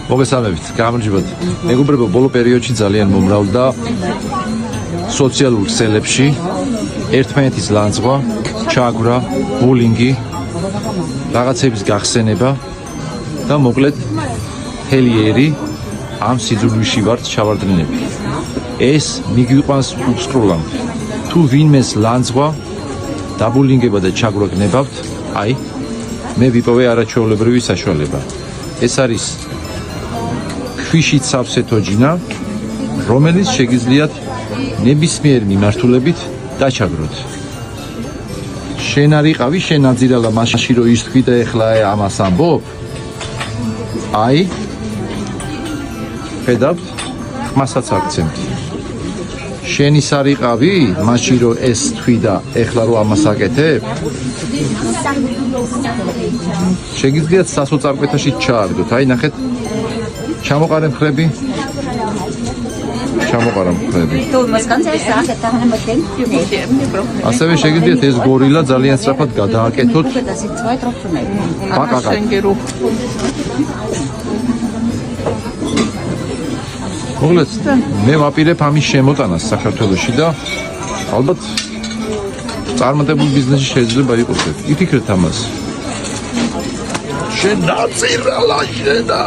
მოგესალმებით, გამარჯობათ. მეგობრებო, ბოლო პერიოდში ძალიან მომრავლდა სოციალურ ქსელებში ერთმანეთის ლანძღვა, ჩაგვრა, ბულინგი, რაღაცების გახსენება და მოკლედ ჰელიერი ამ სიძულვიში ვართ ჩავარდნილები. ეს მიგვიყვანს უსკროლამდე. თუ ვინმეს ლანძღვა, დაბულინგება და ჩაგვრა გნებავთ, აი, მე ვიპოვე არაჩვეულებრივი საშუალება. ეს არის ქვიშით სავსეთო ჯინა, რომელიც შეგიძლიათ ნებისმიერ მიმართულებით დაჩაგროთ. შენ არ იყავი, შენ აძირალა მაშინ რომ ისთქვი და ეხლა ამას ამბობ? აი, ხედავთ, ხმასაც აქცენტი. შენ ის არ იყავი, მაშინ რომ ეს თქვი და ეხლა რომ ამას აკეთებ? შეგიძლიათ სასოწარკვეთაში ჩააგდოთ. აი, ნახეთ, ჩამოყარე მხრები. ასევე შეგიძლიათ ეს გორილა ძალიან სწრაფად გადააკეთოთ. მოკლედ, მე ვაპირებ ამის შემოტანას საქართველოში და ალბათ წარმატებულ ბიზნესში შეიძლება იყოს. იფიქრეთ ამას. შენ დაწირალა შედა.